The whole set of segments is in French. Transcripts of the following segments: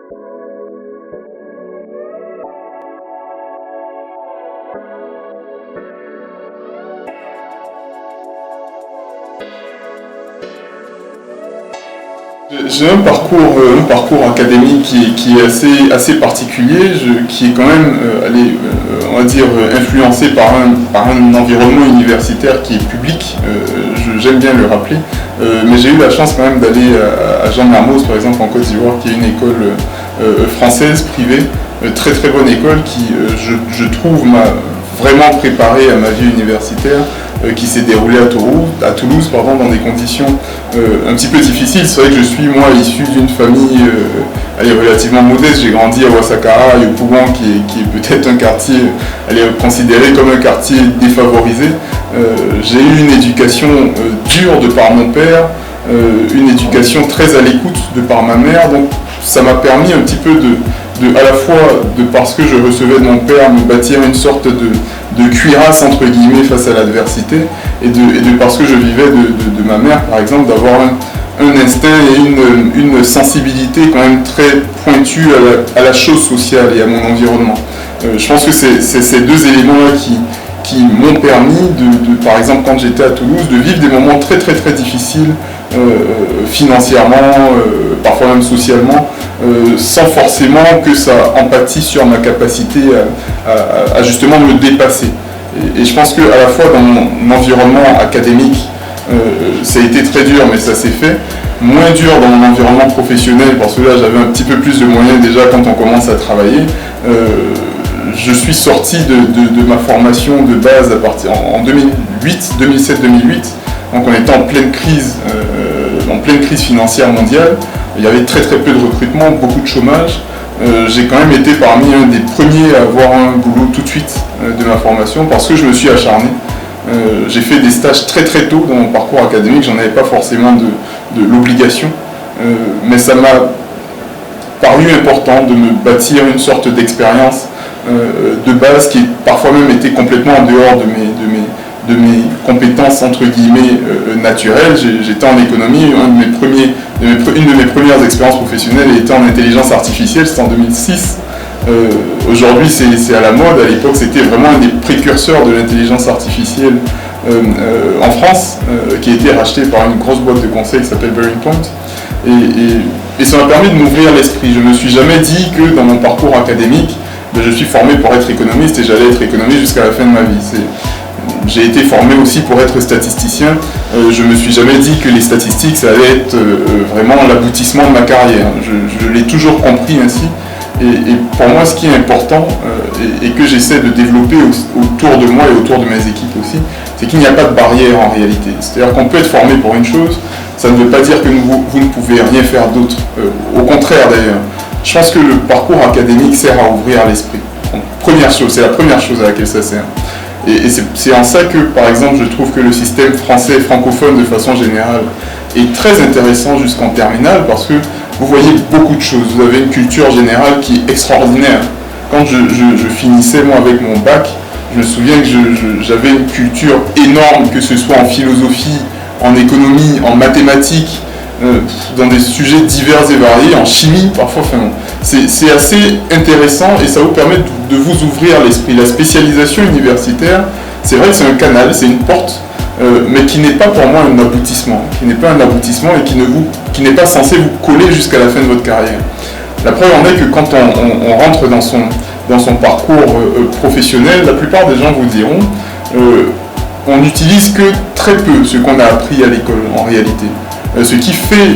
J'ai un parcours académique qui est assez particulier, qui est quand même, on va dire, influencé par un environnement universitaire qui est public, j'aime bien le rappeler, mais j'ai eu la chance quand même d'aller à Jean Mermoz, par exemple, en Côte d'Ivoire, qui est une école française, privée, très très bonne école, qui, je trouve, m'a vraiment préparé à ma vie universitaire, qui s'est déroulée à Toulouse, dans des conditions un petit peu difficiles. C'est vrai que je suis, moi, issu d'une famille relativement modeste. J'ai grandi à Ouassakara, Yopougon, qui est peut-être un quartier considéré comme un quartier défavorisé. J'ai eu une éducation dure de par mon père, une éducation très à l'écoute de par ma mère. Donc ça m'a permis un petit peu à la fois de parce que je recevais de mon père, me bâtir une sorte de cuirasse entre guillemets face à l'adversité, et de parce que je vivais de ma mère, par exemple, d'avoir un instinct et une sensibilité quand même très pointue à la chose sociale et à mon environnement. Je pense que c'est ces deux éléments-là qui m'ont permis par exemple, quand j'étais à Toulouse, de vivre des moments très très très difficiles, financièrement, parfois même socialement, sans forcément que ça empathie sur ma capacité à justement me dépasser. Et je pense qu'à la fois dans mon environnement académique, ça a été très dur, mais ça s'est fait. Moins dur dans mon environnement professionnel, parce que là j'avais un petit peu plus de moyens déjà quand on commence à travailler. Je suis sorti de ma formation de base en 2007-2008, donc on était en pleine crise financière mondiale. Il y avait très très peu de recrutement, beaucoup de chômage. J'ai quand même été parmi un des premiers à avoir un boulot tout de suite de ma formation, parce que je me suis acharné. J'ai fait des stages très très tôt dans mon parcours académique, j'en avais pas forcément de l'obligation, mais ça m'a paru important de me bâtir une sorte d'expérience de base qui parfois même était complètement en dehors de mes compétences entre guillemets naturelles. J'étais en économie, une de mes premières expériences professionnelles était en intelligence artificielle, c'était en 2006. Aujourd'hui c'est à la mode, à l'époque c'était vraiment un des précurseurs de l'intelligence artificielle en France, qui a été racheté par une grosse boîte de conseil qui s'appelle Bearing Point, et ça m'a permis de m'ouvrir l'esprit. Je ne me suis jamais dit que dans mon parcours académique, je suis formé pour être économiste et j'allais être économiste jusqu'à la fin de ma vie. J'ai été formé aussi pour être statisticien. Je ne me suis jamais dit que les statistiques, ça allait être vraiment l'aboutissement de ma carrière. Je l'ai toujours compris ainsi. Et pour moi, ce qui est important et que j'essaie de développer autour de moi et autour de mes équipes aussi, c'est qu'il n'y a pas de barrière en réalité. C'est-à-dire qu'on peut être formé pour une chose, ça ne veut pas dire que vous ne pouvez rien faire d'autre. Au contraire d'ailleurs. Je pense que le parcours académique sert à ouvrir l'esprit. Première chose, c'est la première chose à laquelle ça sert. Et c'est en ça que, par exemple, je trouve que le système français francophone, de façon générale, est très intéressant jusqu'en terminale, parce que vous voyez beaucoup de choses. Vous avez une culture générale qui est extraordinaire. Quand je finissais, moi, avec mon bac, je me souviens que j'avais une culture énorme, que ce soit en philosophie, en économie, en mathématiques, dans des sujets divers et variés, en chimie parfois. C'est assez intéressant et ça vous permet de vous ouvrir l'esprit. La spécialisation universitaire, c'est vrai que c'est un canal, c'est une porte, mais qui n'est pas pour moi un aboutissement, et qui n'est pas censé vous coller jusqu'à la fin de votre carrière. La preuve en est que quand on rentre dans son parcours professionnel, la plupart des gens vous diront on n'utilise que très peu ce qu'on a appris à l'école en réalité. Ce qui fait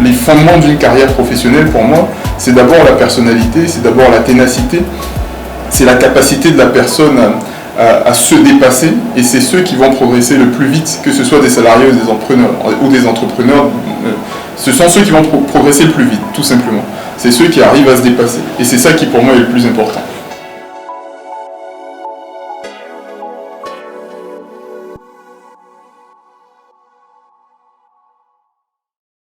les fondements d'une carrière professionnelle pour moi, c'est d'abord la personnalité, c'est d'abord la ténacité, c'est la capacité de la personne à se dépasser, et c'est ceux qui vont progresser le plus vite, que ce soit des salariés ou des entrepreneurs, ce sont ceux qui vont progresser le plus vite, tout simplement. C'est ceux qui arrivent à se dépasser, et c'est ça qui pour moi est le plus important.